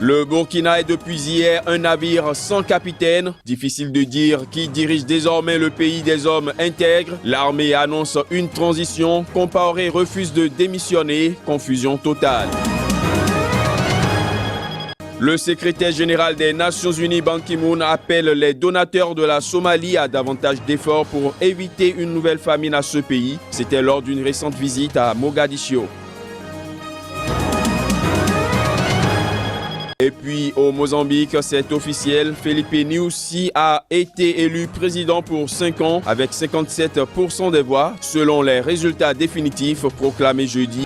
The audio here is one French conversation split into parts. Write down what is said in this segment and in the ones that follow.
Le Burkina est depuis hier un navire sans capitaine. Difficile de dire qui dirige désormais le pays des hommes intègres. L'armée annonce une transition. Compaoré refuse de démissionner. Confusion totale. Le secrétaire général des Nations Unies, Ban Ki-moon, appelle les donateurs de la Somalie à davantage d'efforts pour éviter une nouvelle famine à ce pays. C'était lors d'une récente visite à Mogadiscio. Et puis au Mozambique, c'est officiel, Felipe Nyusi a été élu président pour 5 ans avec 57% des voix, selon les résultats définitifs proclamés jeudi.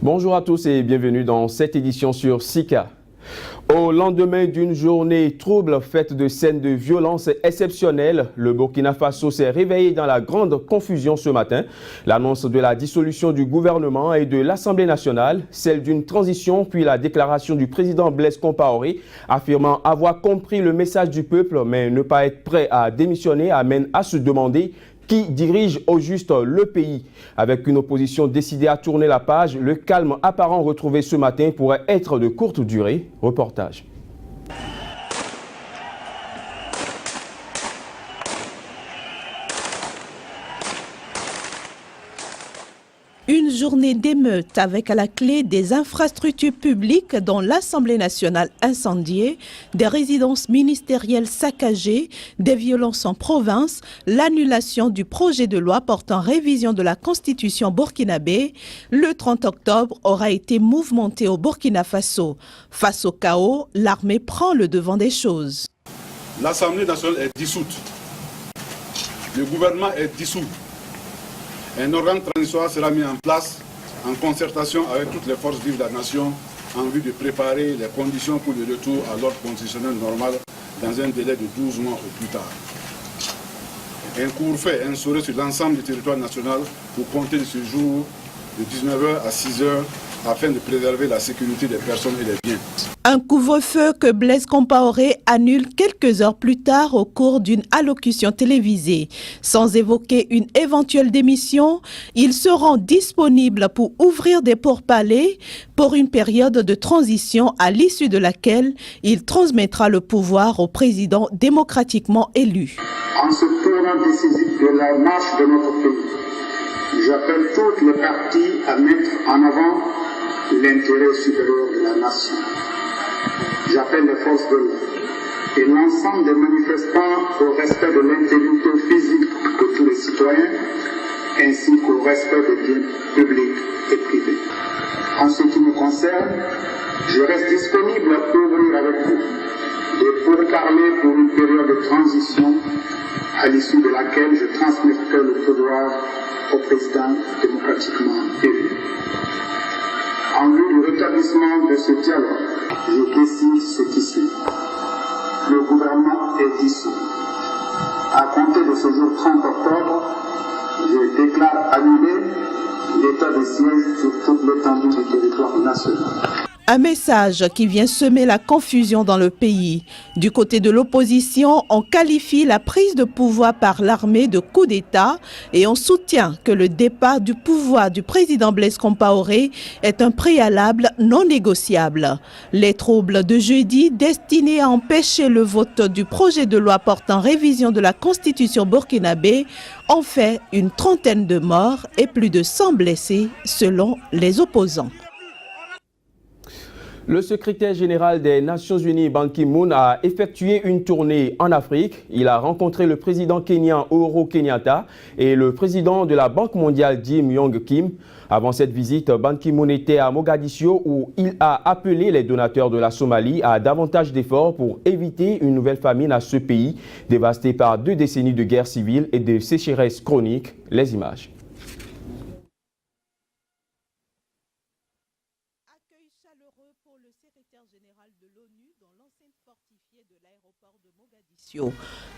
Bonjour à tous et bienvenue dans cette édition sur Sika. Au lendemain d'une journée trouble faite de scènes de violence exceptionnelles, le Burkina Faso s'est réveillé dans la grande confusion ce matin. L'annonce de la dissolution du gouvernement et de l'Assemblée nationale, celle d'une transition, puis la déclaration du président Blaise Compaoré affirmant avoir compris le message du peuple mais ne pas être prêt à démissionner amène à se demander qui dirige au juste le pays. Avec une opposition décidée à tourner la page, le calme apparent retrouvé ce matin pourrait être de courte durée. Reportage. Une journée d'émeute avec à la clé des infrastructures publiques dont l'Assemblée nationale incendiée, des résidences ministérielles saccagées, des violences en province, l'annulation du projet de loi portant révision de la constitution burkinabé, le 30 octobre aura été mouvementé au Burkina Faso. Face au chaos, l'armée prend le devant des choses. L'Assemblée nationale est dissoute. Le gouvernement est dissous. Un organe transitoire sera mis en place en concertation avec toutes les forces vives de la nation en vue de préparer les conditions pour le retour à l'ordre constitutionnel normal dans un délai de 12 mois au plus tard. Un couvre-feu instauré sur l'ensemble du territoire national pour compter de ce jour de 19h à 6h afin de préserver la sécurité des personnes et des biens. Un couvre-feu que Blaise Compaoré annule quelques heures plus tard au cours d'une allocution télévisée. Sans évoquer une éventuelle démission, il se rend disponible pour ouvrir des pourparlers pour une période de transition à l'issue de laquelle il transmettra le pouvoir au président démocratiquement élu. En ce tournant décisif de la marche de notre pays, j'appelle toutes les parties à mettre en avant l'intérêt supérieur de la nation. J'appelle les forces de l'ordre et l'ensemble des manifestants au respect de l'intégrité physique de tous les citoyens, ainsi qu'au respect des biens publics et privés. En ce qui me concerne, je reste disponible à ouvrir avec vous des pourparlers pour une période de transition à l'issue de laquelle je transmettrai le pouvoir au président démocratiquement élu. En vue du rétablissement de ce dialogue, je décide ce qui suit. Le gouvernement est dissous. À compter de ce jour 30 octobre, je déclare annulé l'état de siège sur toute l'étendue du territoire national. Un message qui vient semer la confusion dans le pays. Du côté de l'opposition, on qualifie la prise de pouvoir par l'armée de coup d'État et on soutient que le départ du pouvoir du président Blaise Compaoré est un préalable non négociable. Les troubles de jeudi destinés à empêcher le vote du projet de loi portant révision de la constitution burkinabé ont fait une trentaine de morts et plus de 100 blessés selon les opposants. Le secrétaire général des Nations Unies, Ban Ki-moon, a effectué une tournée en Afrique. Il a rencontré le président kenyan Uhuru Kenyatta et le président de la Banque mondiale, Jim Yong Kim. Avant cette visite, Ban Ki-moon était à Mogadiscio où il a appelé les donateurs de la Somalie à davantage d'efforts pour éviter une nouvelle famine à ce pays, dévasté par 2 décennies de guerre civile et de sécheresse chronique. Les images.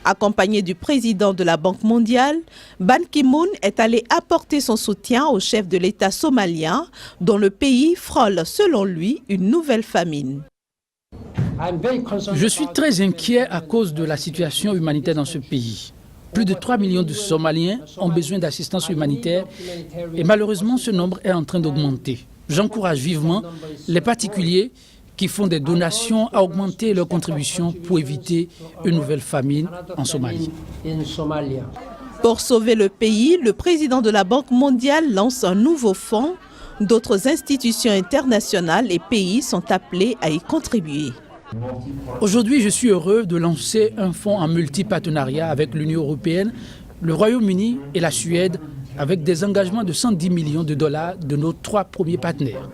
Accompagné du président de la Banque mondiale, Ban Ki-moon est allé apporter son soutien au chef de l'État somalien, dont le pays frôle, selon lui, une nouvelle famine. Je suis très inquiet à cause de la situation humanitaire dans ce pays. Plus de 3 millions de Somaliens ont besoin d'assistance humanitaire et malheureusement ce nombre est en train d'augmenter. J'encourage vivement les particuliers qui font des donations à augmenter leurs contributions pour éviter une nouvelle famine en Somalie. Pour sauver le pays, le président de la Banque mondiale lance un nouveau fonds. D'autres institutions internationales et pays sont appelés à y contribuer. Aujourd'hui, je suis heureux de lancer un fonds en multipartenariat avec l'Union européenne, le Royaume-Uni et la Suède, avec des engagements de 110 millions de dollars de nos 3 premiers partenaires.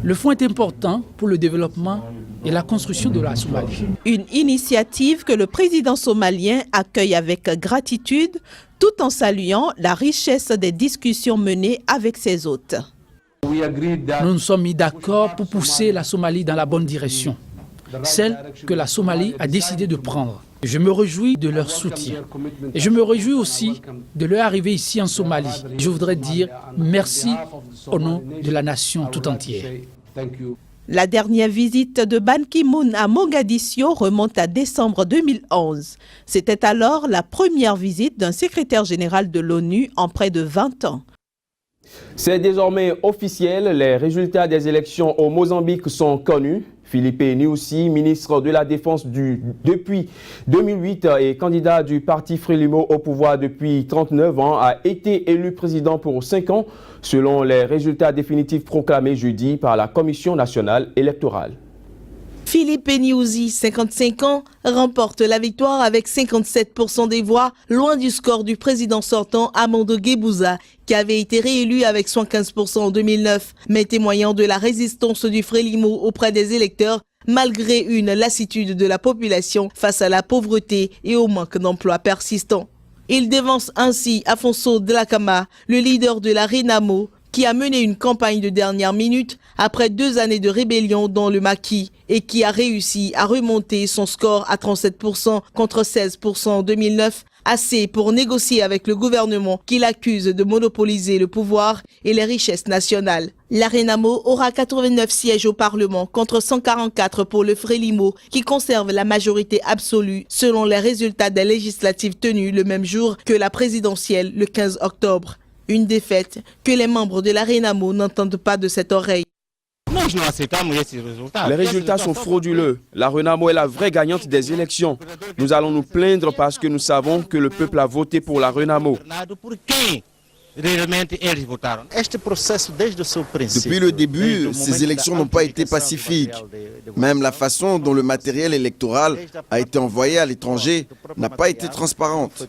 Le fonds est important pour le développement et la construction de la Somalie. Une initiative que le président somalien accueille avec gratitude, tout en saluant la richesse des discussions menées avec ses hôtes. Nous nous sommes mis d'accord pour pousser la Somalie dans la bonne direction, celle que la Somalie a décidé de prendre. Je me réjouis de leur soutien et je me réjouis aussi de leur arrivée ici en Somalie. Je voudrais dire merci au nom de la nation tout entière. La dernière visite de Ban Ki-moon à Mogadiscio remonte à décembre 2011. C'était alors la première visite d'un secrétaire général de l'ONU en près de 20 ans. C'est désormais officiel, les résultats des élections au Mozambique sont connus. Philippe Nyusi, ministre de la Défense depuis 2008 et candidat du parti Frelimo au pouvoir depuis 39 ans, a été élu président pour 5 ans, selon les résultats définitifs proclamés jeudi par la Commission nationale électorale. Philippe Nyusi, 55 ans, remporte la victoire avec 57% des voix, loin du score du président sortant Amando Guebuza, qui avait été réélu avec 75% en 2009, mais témoignant de la résistance du Frelimo auprès des électeurs, malgré une lassitude de la population face à la pauvreté et au manque d'emplois persistants. Il devance ainsi Afonso Dhlakama, le leader de la Renamo, qui a mené une campagne de dernière minute après 2 années de rébellion dans le maquis et qui a réussi à remonter son score à 37% contre 16% en 2009, assez pour négocier avec le gouvernement qui l'accuse de monopoliser le pouvoir et les richesses nationales. La Renamo aura 89 sièges au Parlement contre 144 pour le Frelimo qui conserve la majorité absolue selon les résultats des législatives tenues le même jour que la présidentielle le 15 octobre. Une défaite que les membres de la Renamo n'entendent pas de cette oreille. Les résultats sont frauduleux. La Renamo est la vraie gagnante des élections. Nous allons nous plaindre parce que nous savons que le peuple a voté pour la Renamo. Depuis le début, ces élections n'ont pas été pacifiques. Même la façon dont le matériel électoral a été envoyé à l'étranger n'a pas été transparente.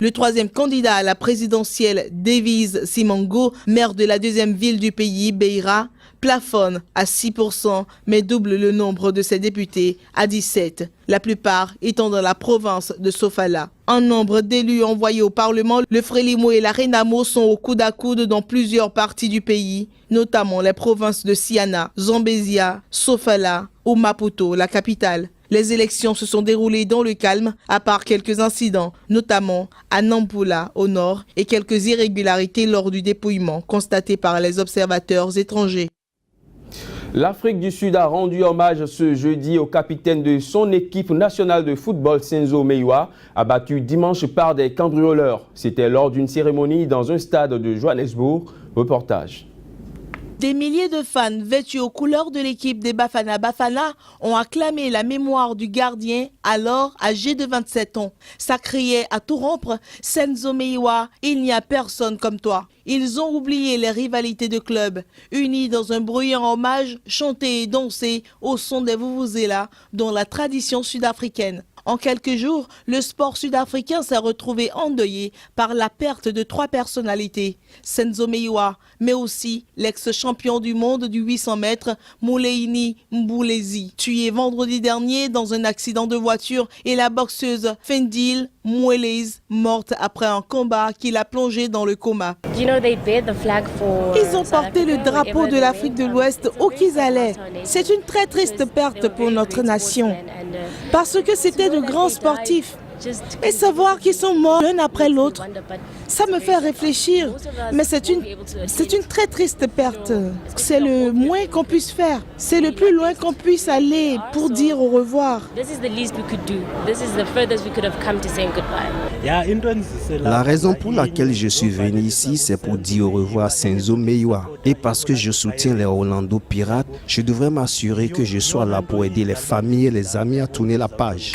Le troisième candidat à la présidentielle, Davies Simango, maire de la deuxième ville du pays, Beira, plafonne à 6%, mais double le nombre de ses députés à 17, la plupart étant dans la province de Sofala. En nombre d'élus envoyés au Parlement, le Frelimo et la Renamo sont au coude à coude dans plusieurs parties du pays, notamment les provinces de Siana, Zambezia, Sofala ou Maputo, la capitale. Les élections se sont déroulées dans le calme, à part quelques incidents, notamment à Nampula au nord, et quelques irrégularités lors du dépouillement constaté par les observateurs étrangers. L'Afrique du Sud a rendu hommage ce jeudi au capitaine de son équipe nationale de football, Senzo Meyiwa, abattu dimanche par des cambrioleurs. C'était lors d'une cérémonie dans un stade de Johannesburg. Reportage. Des milliers de fans vêtus aux couleurs de l'équipe des Bafana Bafana ont acclamé la mémoire du gardien, alors âgé de 27 ans. Ça criait à tout rompre, Senzo Meyiwa, il n'y a personne comme toi. Ils ont oublié les rivalités de clubs, unis dans un bruyant hommage, chanté et dansé au son des vuvuzelas, dont la tradition sud-africaine. En quelques jours, le sport sud-africain s'est retrouvé endeuillé par la perte de 3 personnalités. Senzo Meyiwa, mais aussi l'ex-champion du monde du 800 mètres, Mouleni Mbulezi, tué vendredi dernier dans un accident de voiture, et la boxeuse Fendile Mwelez, morte après un combat qui l'a plongée dans le coma. Ils ont porté le drapeau de l'Afrique de l'Ouest où qu'ils allaient. C'est une très triste perte pour notre nation. Parce que c'était de grands sportifs. Et savoir qu'ils sont morts l'un après l'autre, ça me fait réfléchir. Mais c'est une très triste perte. C'est le moins qu'on puisse faire. C'est le plus loin qu'on puisse aller pour dire au revoir. La raison pour laquelle je suis venu ici, c'est pour dire au revoir à Senzo Meïwa. Et parce que je soutiens les Orlando Pirates, je devrais m'assurer que je sois là pour aider les familles et les amis à tourner la page.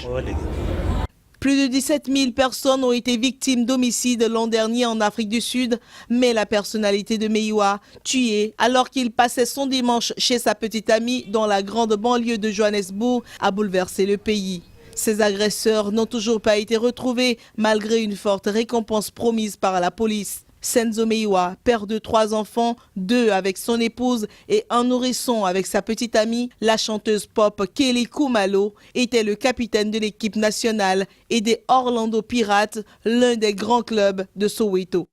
Plus de 17 000 personnes ont été victimes d'homicides l'an dernier en Afrique du Sud, mais la personnalité de Meïwa, tué alors qu'il passait son dimanche chez sa petite amie dans la grande banlieue de Johannesburg, a bouleversé le pays. Ces agresseurs n'ont toujours pas été retrouvés malgré une forte récompense promise par la police. Senzo Meïwa, père de 3 enfants, 2 avec son épouse et un nourrisson avec sa petite amie, la chanteuse pop Kelly Khumalo, était le capitaine de l'équipe nationale et des Orlando Pirates, l'un des grands clubs de Soweto.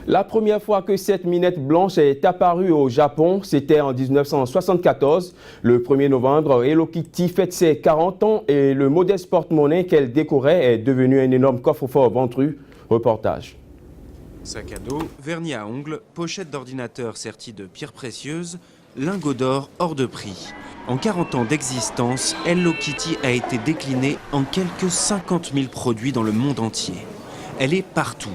La première fois que cette minette blanche est apparue au Japon, c'était en 1974. Le 1er novembre, Hello Kitty fête ses 40 ans et le modeste porte-monnaie qu'elle décorait est devenu un énorme coffre-fort ventru. Reportage. Sac à dos, vernis à ongles, pochette d'ordinateur sertie de pierres précieuses, lingots d'or hors de prix. En 40 ans d'existence, Hello Kitty a été déclinée en quelques 50 000 produits dans le monde entier. Elle est partout.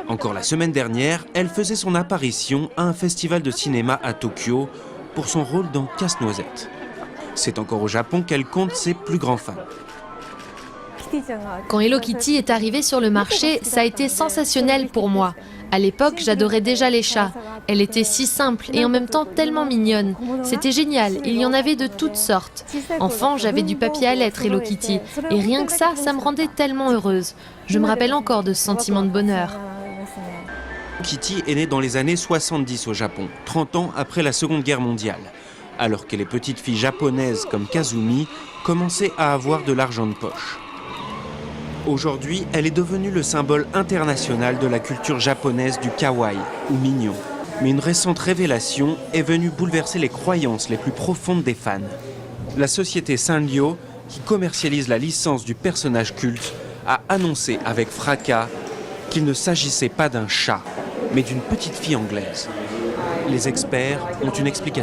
Encore la semaine dernière, elle faisait son apparition à un festival de cinéma à Tokyo pour son rôle dans Casse-Noisette. C'est encore au Japon qu'elle compte ses plus grands fans. Quand Hello Kitty est arrivée sur le marché, ça a été sensationnel pour moi. À l'époque, j'adorais déjà les chats. Elle était si simple et en même temps tellement mignonne. C'était génial, il y en avait de toutes sortes. Enfant, j'avais du papier à lettres Hello Kitty. Et rien que ça me rendait tellement heureuse. Je me rappelle encore de ce sentiment de bonheur. Kitty est née dans les années 70 au Japon, 30 ans après la Seconde Guerre mondiale, alors que les petites filles japonaises comme Kazumi commençaient à avoir de l'argent de poche. Aujourd'hui, elle est devenue le symbole international de la culture japonaise du kawaii, ou mignon. Mais une récente révélation est venue bouleverser les croyances les plus profondes des fans. La société Sanrio, qui commercialise la licence du personnage culte, a annoncé avec fracas qu'il ne s'agissait pas d'un chat, mais d'une petite fille anglaise. Les experts ont une explication.